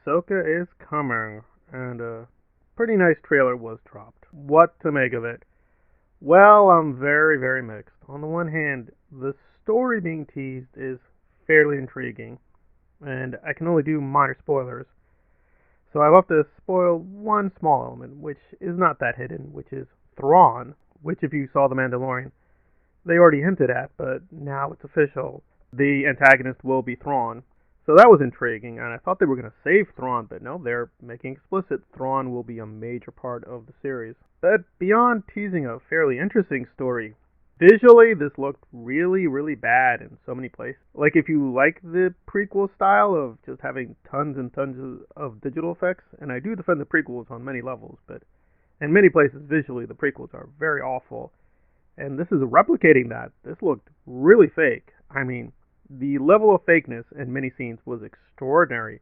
Ahsoka is coming, and a pretty nice trailer was dropped. What to make of it? Well, I'm very, very mixed. On the one hand, the story being teased is fairly intriguing, and I can only do minor spoilers. So I'll have to spoil one small element, which is not that hidden, which is Thrawn, which if you saw The Mandalorian, they already hinted at, but now it's official. The antagonist will be Thrawn. So that was intriguing, and I thought they were going to save Thrawn, but no, they're making explicit Thrawn will be a major part of the series. But beyond teasing a fairly interesting story, visually this looked really, really bad in so many places. Like if you like the prequel style of just having tons and tons of digital effects, and I do defend the prequels on many levels, but in many places visually the prequels are very awful. And this is replicating that. This looked really fake. I mean, the level of fakeness in many scenes was extraordinary.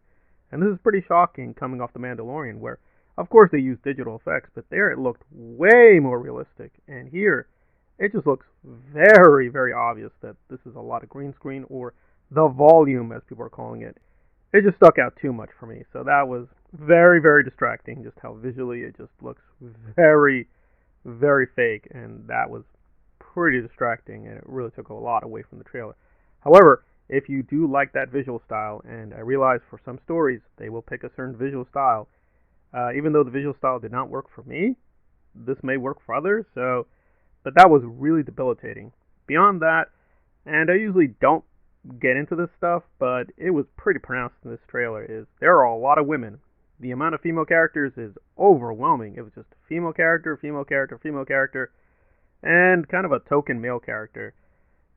And this is pretty shocking coming off The Mandalorian, where, of course, they used digital effects, but there it looked way more realistic. And here, it just looks very, very obvious that this is a lot of green screen, or the volume, as people are calling it. It just stuck out too much for me. So that was very, very distracting, just how visually it just looks very, very fake. And that was pretty distracting, and it really took a lot away from the trailer. However, if you do like that visual style, and I realize for some stories they will pick a certain visual style, even though the visual style did not work for me, this may work for others. So, but that was really debilitating. Beyond that, and I usually don't get into this stuff, but it was pretty pronounced in this trailer, is there are a lot of women. The amount of female characters is overwhelming. It was just female character, female character, female character, and kind of a token male character.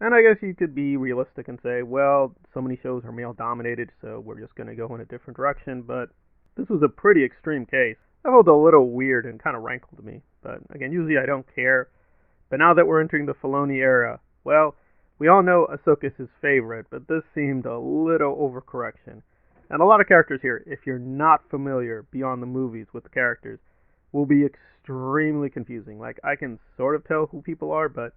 And I guess you could be realistic and say, well, so many shows are male dominated, so we're just going to go in a different direction, but this was a pretty extreme case. That felt a little weird and kind of rankled me, but again, usually I don't care. But now that we're entering the Filoni era, well, we all know Ahsoka's his favorite, but this seemed a little overcorrection. And a lot of characters here, if you're not familiar beyond the movies with the characters, will be extremely confusing. Like, I can sort of tell who people are, but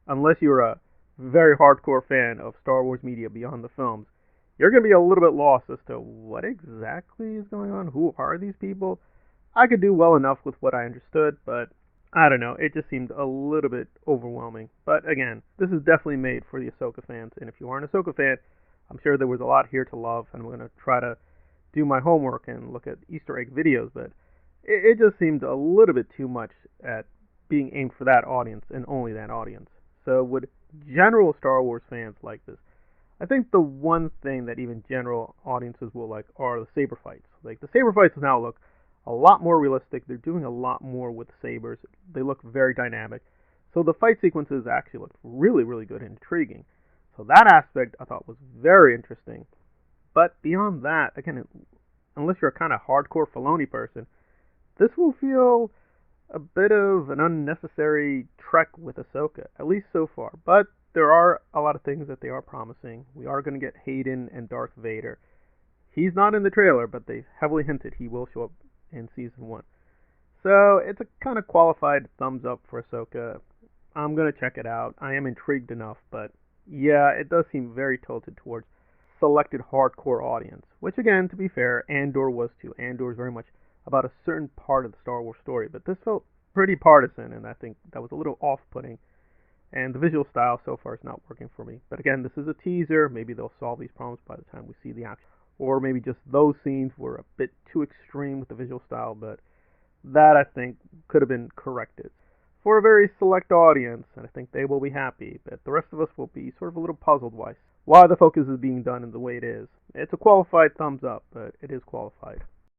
unless you're a very hardcore fan of Star Wars media beyond the films, you're going to be a little bit lost as to what exactly is going on. Who are these people? I could do well enough with what I understood, but I don't know. It just seemed a little bit overwhelming. But again, this is definitely made for the Ahsoka fans, and if you are an Ahsoka fan, I'm sure there was a lot here to love, and I'm going to try to do my homework and look at Easter egg videos, but it just seemed a little bit too much at being aimed for that audience and only that audience. So would general Star Wars fans like this? I think the one thing that even general audiences will like are the saber fights. Like, the saber fights now look a lot more realistic. They're doing a lot more with sabers. They look very dynamic. So the fight sequences actually look really, really good and intriguing. So that aspect I thought was very interesting. But beyond that, again, unless you're a kind of hardcore Filoni person, this will feel a bit of an unnecessary trek with Ahsoka, at least so far. But there are a lot of things that they are promising. We are going to get Hayden and Darth Vader. He's not in the trailer, but they heavily hinted he will show up in Season 1. So it's a kind of qualified thumbs up for Ahsoka. I'm going to check it out. I am intrigued enough, but yeah, it does seem very tilted towards selected hardcore audience, which again, to be fair, Andor was too. Andor is very much about a certain part of the Star Wars story, but this felt pretty partisan, and I think that was a little off-putting, and the visual style so far is not working for me. But again, this is a teaser. Maybe they'll solve these problems by the time we see the action, or maybe just those scenes were a bit too extreme with the visual style, but that I think could have been corrected for a very select audience, and I think they will be happy, but the rest of us will be sort of a little puzzled why the focus is being done in the way it is. It's a qualified thumbs up, but it is qualified.